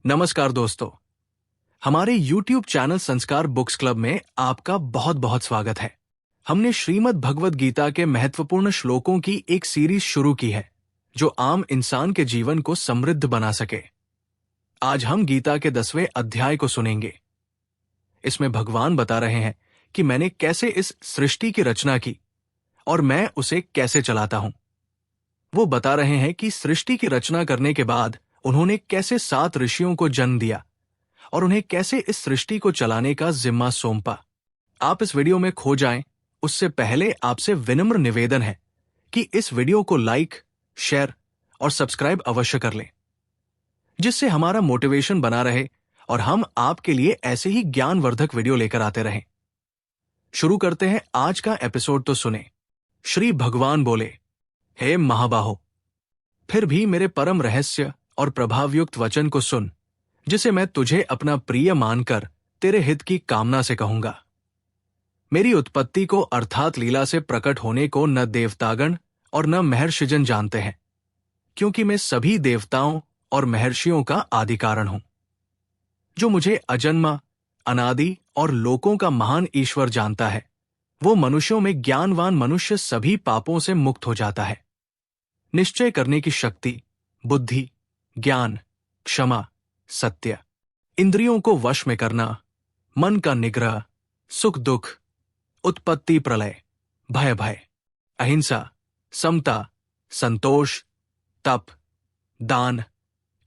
नमस्कार दोस्तों, हमारे YouTube चैनल संस्कार बुक्स क्लब में आपका बहुत बहुत स्वागत है। हमने श्रीमद् भगवद गीता के महत्वपूर्ण श्लोकों की एक सीरीज शुरू की है जो आम इंसान के जीवन को समृद्ध बना सके। आज हम गीता के 10वें अध्याय को सुनेंगे। इसमें भगवान बता रहे हैं कि मैंने कैसे इस सृष्टि की रचना की और मैं उसे कैसे चलाता हूं। वो बता रहे हैं कि सृष्टि की रचना करने के बाद उन्होंने कैसे 7 ऋषियों को जन्म दिया और उन्हें कैसे इस सृष्टि को चलाने का जिम्मा सौंपा। आप इस वीडियो में खो जाएं, उससे पहले आपसे विनम्र निवेदन है कि इस वीडियो को लाइक, शेयर और सब्सक्राइब अवश्य कर लें, जिससे हमारा मोटिवेशन बना रहे और हम आपके लिए ऐसे ही ज्ञानवर्धक वीडियो लेकर आते रहें। शुरू करते हैं आज का एपिसोड, तो सुने। श्री भगवान बोले, हे महाबाहो, फिर भी मेरे परम रहस्य और प्रभावयुक्त वचन को सुन, जिसे मैं तुझे अपना प्रिय मानकर तेरे हित की कामना से कहूंगा। मेरी उत्पत्ति को अर्थात लीला से प्रकट होने को न देवतागण और न महर्षिजन जानते हैं, क्योंकि मैं सभी देवताओं और महर्षियों का आदि कारण हूं। जो मुझे अजन्मा, अनादि और लोकों का महान ईश्वर जानता है, वो मनुष्यों में ज्ञानवान मनुष्य सभी पापों से मुक्त हो जाता है। निश्चय करने की शक्ति, बुद्धि, ज्ञान, क्षमा, सत्य, इंद्रियों को वश में करना, मन का निग्रह, सुख दुख, उत्पत्ति प्रलय, भय भय, अहिंसा, समता, संतोष, तप, दान,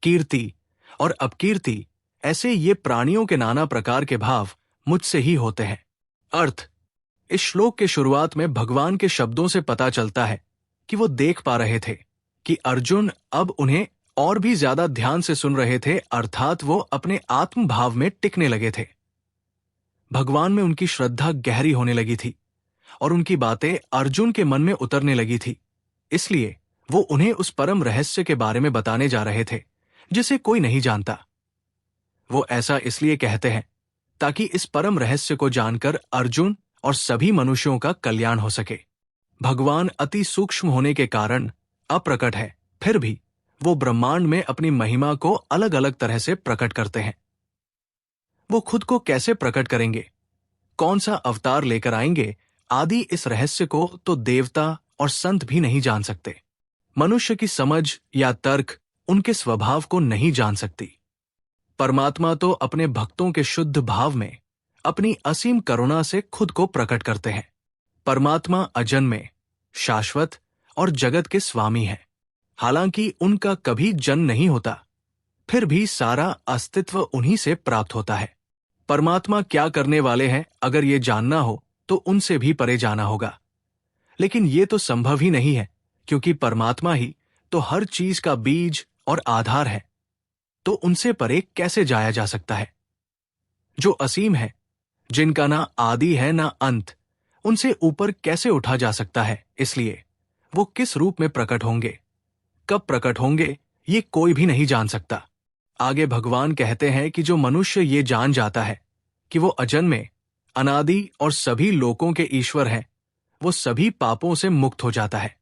कीर्ति और अपकीर्ति, ऐसे ये प्राणियों के नाना प्रकार के भाव मुझसे ही होते हैं। अर्थ: इस श्लोक के शुरुआत में भगवान के शब्दों से पता चलता है कि वो देख पा रहे थे कि अर्जुन अब उन्हें और भी ज्यादा ध्यान से सुन रहे थे, अर्थात वो अपने आत्म भाव में टिकने लगे थे। भगवान में उनकी श्रद्धा गहरी होने लगी थी और उनकी बातें अर्जुन के मन में उतरने लगी थी। इसलिए वो उन्हें उस परम रहस्य के बारे में बताने जा रहे थे जिसे कोई नहीं जानता। वो ऐसा इसलिए कहते हैं ताकि इस परम रहस्य को जानकर अर्जुन और सभी मनुष्यों का कल्याण हो सके। भगवान अति सूक्ष्म होने के कारण अप्रकट है, फिर भी वो ब्रह्मांड में अपनी महिमा को अलग अलग तरह से प्रकट करते हैं। वो खुद को कैसे प्रकट करेंगे, कौन सा अवतार लेकर आएंगे, आदि इस रहस्य को तो देवता और संत भी नहीं जान सकते। मनुष्य की समझ या तर्क उनके स्वभाव को नहीं जान सकती। परमात्मा तो अपने भक्तों के शुद्ध भाव में अपनी असीम करुणा से खुद को प्रकट करते हैं। परमात्मा अजन्मे, शाश्वत और जगत के स्वामी हैं। हालांकि उनका कभी जन्म नहीं होता, फिर भी सारा अस्तित्व उन्हीं से प्राप्त होता है। परमात्मा क्या करने वाले हैं, अगर ये जानना हो तो उनसे भी परे जाना होगा। लेकिन ये तो संभव ही नहीं है, क्योंकि परमात्मा ही तो हर चीज का बीज और आधार है। तो उनसे परे कैसे जाया जा सकता है? जो असीम है, जिनका ना आदि है ना अंत, उनसे ऊपर कैसे उठा जा सकता है? इसलिए वो किस रूप में प्रकट होंगे, कब प्रकट होंगे, ये कोई भी नहीं जान सकता। आगे भगवान कहते हैं कि जो मनुष्य ये जान जाता है कि वो अजन्मे, अनादि और सभी लोकों के ईश्वर हैं, वो सभी पापों से मुक्त हो जाता है।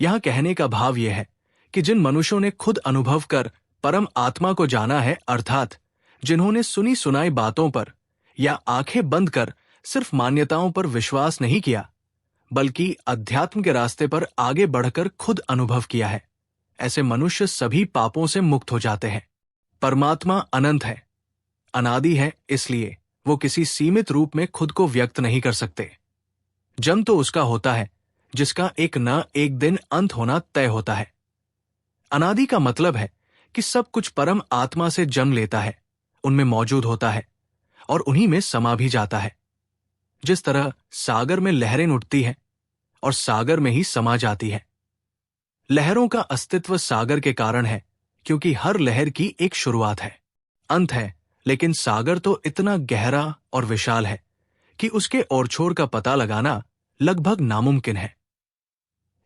यहां कहने का भाव यह है कि जिन मनुष्यों ने खुद अनुभव कर परम आत्मा को जाना है, अर्थात जिन्होंने सुनी सुनाई बातों पर या आंखें बंद कर सिर्फ मान्यताओं पर विश्वास नहीं किया, बल्कि अध्यात्म के रास्ते पर आगे बढ़कर खुद अनुभव किया है, ऐसे मनुष्य सभी पापों से मुक्त हो जाते हैं। परमात्मा अनंत है, अनादि है, इसलिए वो किसी सीमित रूप में खुद को व्यक्त नहीं कर सकते। जन्म तो उसका होता है जिसका एक न एक दिन अंत होना तय होता है। अनादि का मतलब है कि सब कुछ परम आत्मा से जन्म लेता है, उनमें मौजूद होता है और उन्हीं में समा भी जाता है। जिस तरह सागर में लहरें उठती हैं और सागर में ही समा जाती है। लहरों का अस्तित्व सागर के कारण है, क्योंकि हर लहर की एक शुरुआत है, अंत है, लेकिन सागर तो इतना गहरा और विशाल है कि उसके ओर छोर का पता लगाना लगभग नामुमकिन है।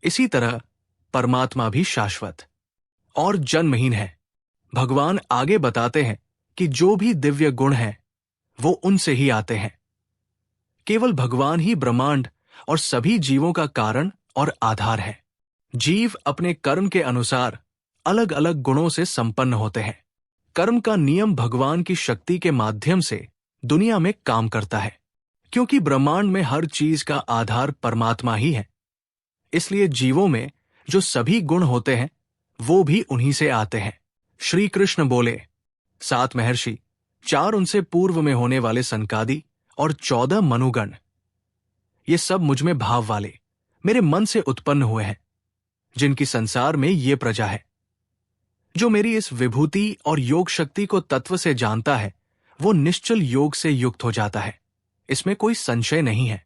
इसी तरह परमात्मा भी शाश्वत और जन्महीन है। भगवान आगे बताते हैं कि जो भी दिव्य गुण हैं, वो उनसे ही आते हैं। केवल भगवान ही ब्रह्मांड और सभी जीवों का कारण और आधार है। जीव अपने कर्म के अनुसार अलग अलग गुणों से संपन्न होते हैं। कर्म का नियम भगवान की शक्ति के माध्यम से दुनिया में काम करता है, क्योंकि ब्रह्मांड में हर चीज का आधार परमात्मा ही है। इसलिए जीवों में जो सभी गुण होते हैं वो भी उन्हीं से आते हैं। श्री कृष्ण बोले, 7 महर्षि, 4 उनसे पूर्व में होने वाले सनकादि और 14 मनुगण, ये सब मुझ में भाव वाले मेरे मन से उत्पन्न हुए हैं, जिनकी संसार में ये प्रजा है। जो मेरी इस विभूति और योग शक्ति को तत्व से जानता है वो निश्चल योग से युक्त हो जाता है, इसमें कोई संशय नहीं है।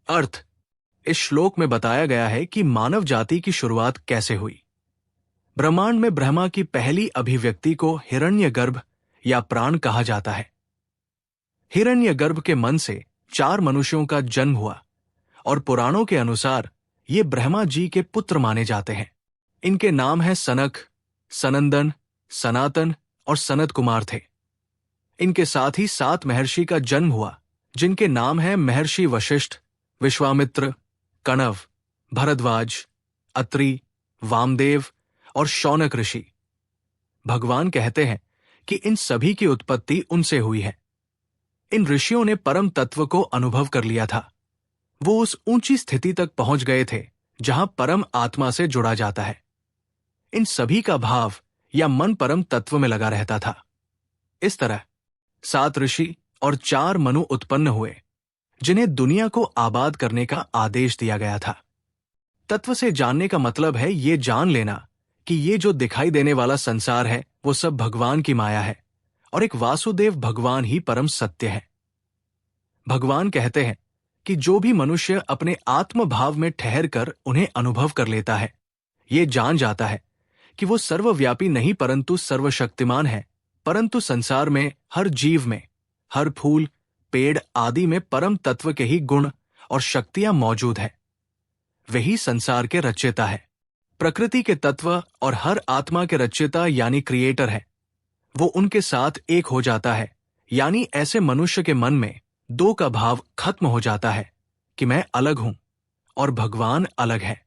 अर्थ, इस श्लोक में बताया गया है कि मानव जाति की शुरुआत कैसे हुई। ब्रह्मांड में ब्रह्मा की पहली अभिव्यक्ति को हिरण्यगर्भ या प्राण कहा जाता है। हिरण्यगर्भ के मन से 4 मनुष्यों का जन्म हुआ और पुराणों के अनुसार ये ब्रह्मा जी के पुत्र माने जाते हैं। इनके नाम हैं सनक, सनंदन, सनातन और सनत कुमार थे। इनके साथ ही 7 महर्षि का जन्म हुआ, जिनके नाम हैं महर्षि वशिष्ठ, विश्वामित्र, कणव, भरद्वाज, अत्रि, वामदेव और शौनक ऋषि। भगवान कहते हैं कि इन सभी की उत्पत्ति उनसे हुई है। इन ऋषियों ने परम तत्व को अनुभव कर लिया था। वो उस ऊंची स्थिति तक पहुंच गए थे जहां परम आत्मा से जुड़ा जाता है। इन सभी का भाव या मन परम तत्व में लगा रहता था। इस तरह 7 ऋषि और 4 मनु उत्पन्न हुए, जिन्हें दुनिया को आबाद करने का आदेश दिया गया था। तत्व से जानने का मतलब है ये जान लेना कि ये जो दिखाई देने वाला संसार है वो सब भगवान की माया है और एक वासुदेव भगवान ही परम सत्य है। भगवान कहते हैं कि जो भी मनुष्य अपने आत्म भाव में ठहर कर उन्हें अनुभव कर लेता है, ये जान जाता है कि वो सर्वव्यापी नहीं परंतु सर्वशक्तिमान है, परंतु संसार में हर जीव में, हर फूल, पेड़ आदि में परम तत्व के ही गुण और शक्तियां मौजूद है। वही संसार के रचयिता है। प्रकृति के तत्व और हर आत्मा के रचयिता यानी क्रिएटर है। वो उनके साथ एक हो जाता है, यानी ऐसे मनुष्य के मन में 2 का भाव खत्म हो जाता है कि मैं अलग हूं और भगवान अलग है।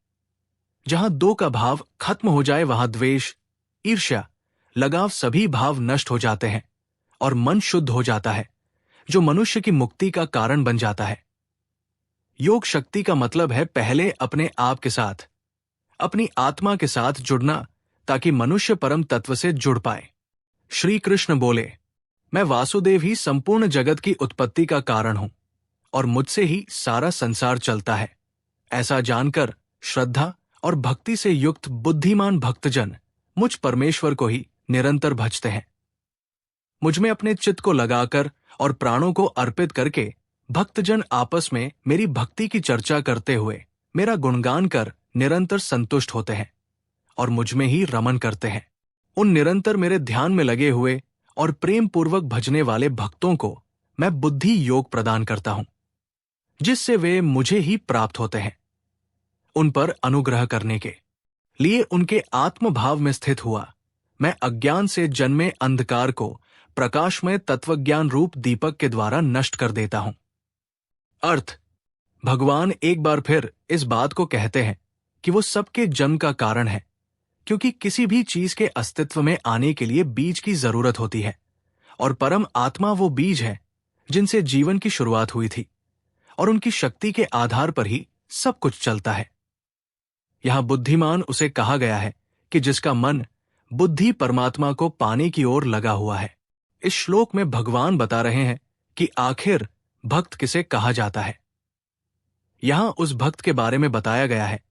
जहां 2 का भाव खत्म हो जाए वहां द्वेष, ईर्ष्या, लगाव सभी भाव नष्ट हो जाते हैं और मन शुद्ध हो जाता है, जो मनुष्य की मुक्ति का कारण बन जाता है। योग शक्ति का मतलब है पहले अपने आप के साथ, अपनी आत्मा के साथ जुड़ना, ताकि मनुष्य परम तत्व से जुड़ पाए। श्री कृष्ण बोले, मैं वासुदेव ही संपूर्ण जगत की उत्पत्ति का कारण हूं और मुझसे ही सारा संसार चलता है। ऐसा जानकर श्रद्धा और भक्ति से युक्त बुद्धिमान भक्तजन मुझ परमेश्वर को ही निरंतर भजते हैं। मुझ में अपने चित्त को लगाकर और प्राणों को अर्पित करके भक्तजन आपस में मेरी भक्ति की चर्चा करते हुए मेरा गुणगान कर निरंतर संतुष्ट होते हैं और मुझ में ही रमन करते हैं। उन निरंतर मेरे ध्यान में लगे हुए और प्रेम पूर्वक भजने वाले भक्तों को मैं बुद्धि योग प्रदान करता हूं, जिससे वे मुझे ही प्राप्त होते हैं। उन पर अनुग्रह करने के लिए उनके आत्मभाव में स्थित हुआ मैं अज्ञान से जन्मे अंधकार को प्रकाशमय तत्वज्ञान रूप दीपक के द्वारा नष्ट कर देता हूं। अर्थ, भगवान एक बार फिर इस बात को कहते हैं कि वो सबके जन्म का कारण है, क्योंकि किसी भी चीज के अस्तित्व में आने के लिए बीज की जरूरत होती है और परम आत्मा वो बीज है जिनसे जीवन की शुरुआत हुई थी और उनकी शक्ति के आधार पर ही सब कुछ चलता है। यहां बुद्धिमान उसे कहा गया है कि जिसका मन बुद्धि परमात्मा को पाने की ओर लगा हुआ है। इस श्लोक में भगवान बता रहे हैं कि आखिर भक्त किसे कहा जाता है। यहां उस भक्त के बारे में बताया गया है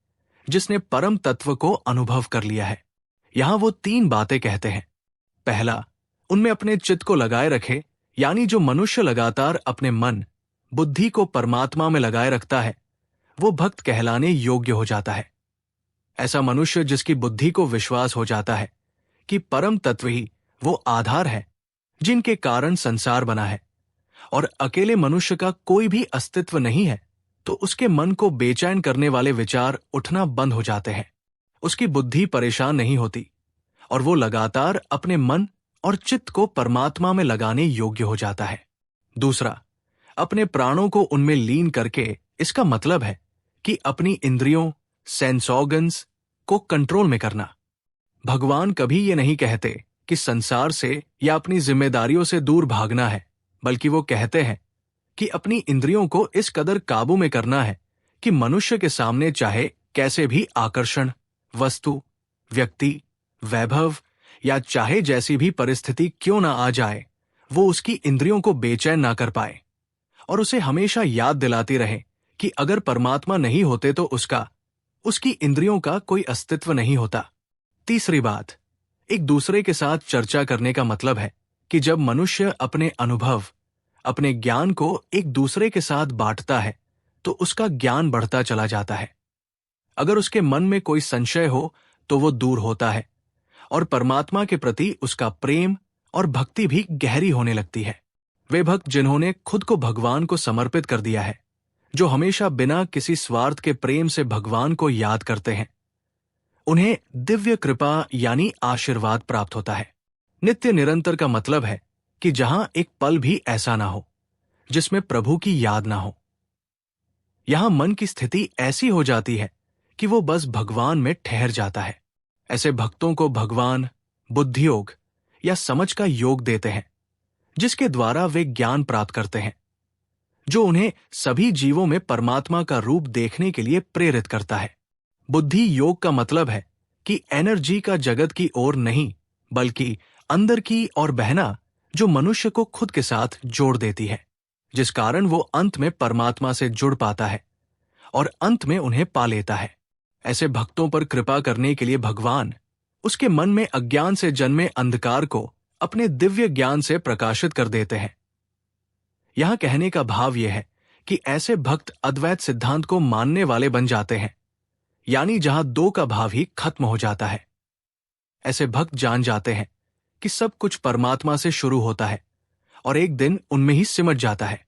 जिसने परम तत्व को अनुभव कर लिया है। यहां वो 3 बातें कहते हैं। पहला, उनमें अपने चित्त को लगाए रखे, यानी जो मनुष्य लगातार अपने मन, बुद्धि को परमात्मा में लगाए रखता है वो भक्त कहलाने योग्य हो जाता है। ऐसा मनुष्य जिसकी बुद्धि को विश्वास हो जाता है कि परम तत्व ही वो आधार है जिनके कारण संसार बना है और अकेले मनुष्य का कोई भी अस्तित्व नहीं है, तो उसके मन को बेचैन करने वाले विचार उठना बंद हो जाते हैं। उसकी बुद्धि परेशान नहीं होती और वो लगातार अपने मन और चित्त को परमात्मा में लगाने योग्य हो जाता है। दूसरा, अपने प्राणों को उनमें लीन करके, इसका मतलब है कि अपनी इंद्रियों, सेंस ऑर्गन्स को कंट्रोल में करना। भगवान कभी ये नहीं कहते कि संसार से या अपनी जिम्मेदारियों से दूर भागना है, बल्कि वो कहते हैं कि अपनी इंद्रियों को इस कदर काबू में करना है कि मनुष्य के सामने चाहे कैसे भी आकर्षण, वस्तु, व्यक्ति, वैभव या चाहे जैसी भी परिस्थिति क्यों ना आ जाए, वो उसकी इंद्रियों को बेचैन ना कर पाए और उसे हमेशा याद दिलाती रहे कि अगर परमात्मा नहीं होते तो उसकी इंद्रियों का कोई अस्तित्व नहीं होता। तीसरी बात, एक दूसरे के साथ चर्चा करने का मतलब है कि जब मनुष्य अपने अनुभव, अपने ज्ञान को एक दूसरे के साथ बांटता है तो उसका ज्ञान बढ़ता चला जाता है। अगर उसके मन में कोई संशय हो तो वो दूर होता है और परमात्मा के प्रति उसका प्रेम और भक्ति भी गहरी होने लगती है। वे भक्त जिन्होंने खुद को भगवान को समर्पित कर दिया है, जो हमेशा बिना किसी स्वार्थ के प्रेम से भगवान को याद करते हैं, उन्हें दिव्य कृपा यानी आशीर्वाद प्राप्त होता है। नित्य निरंतर का मतलब है कि जहां एक पल भी ऐसा ना हो जिसमें प्रभु की याद ना हो। यहां मन की स्थिति ऐसी हो जाती है कि वो बस भगवान में ठहर जाता है। ऐसे भक्तों को भगवान बुद्धि योग या समझ का योग देते हैं, जिसके द्वारा वे ज्ञान प्राप्त करते हैं, जो उन्हें सभी जीवों में परमात्मा का रूप देखने के लिए प्रेरित करता है। बुद्धि योग का मतलब है कि एनर्जी का जगत की ओर नहीं, बल्कि अंदर की ओर बहना, जो मनुष्य को खुद के साथ जोड़ देती है, जिस कारण वो अंत में परमात्मा से जुड़ पाता है और अंत में उन्हें पा लेता है। ऐसे भक्तों पर कृपा करने के लिए भगवान उसके मन में अज्ञान से जन्मे अंधकार को अपने दिव्य ज्ञान से प्रकाशित कर देते हैं। यहां कहने का भाव यह है कि ऐसे भक्त अद्वैत सिद्धांत को मानने वाले बन जाते हैं, यानी जहां दो का भाव ही खत्म हो जाता है। ऐसे भक्त जान जाते हैं कि सब कुछ परमात्मा से शुरू होता है और एक दिन उनमें ही सिमट जाता है।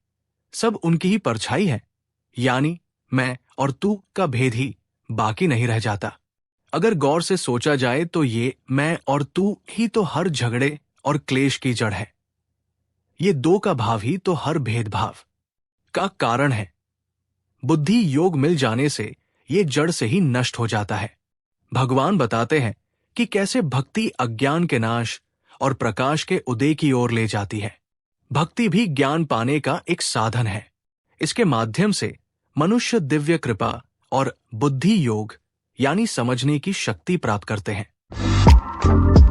सब उनकी ही परछाई है, यानी मैं और तू का भेद ही बाकी नहीं रह जाता। अगर गौर से सोचा जाए तो ये मैं और तू ही तो हर झगड़े और क्लेश की जड़ है। ये दो का भाव ही तो हर भेदभाव का कारण है। बुद्धि योग मिल जाने से ये जड़ से ही नष्ट हो जाता है। भगवान बताते हैं कि कैसे भक्ति अज्ञान के नाश और प्रकाश के उदय की ओर ले जाती है। भक्ति भी ज्ञान पाने का एक साधन है। इसके माध्यम से मनुष्य दिव्य कृपा और बुद्धि योग यानी समझने की शक्ति प्राप्त करते हैं।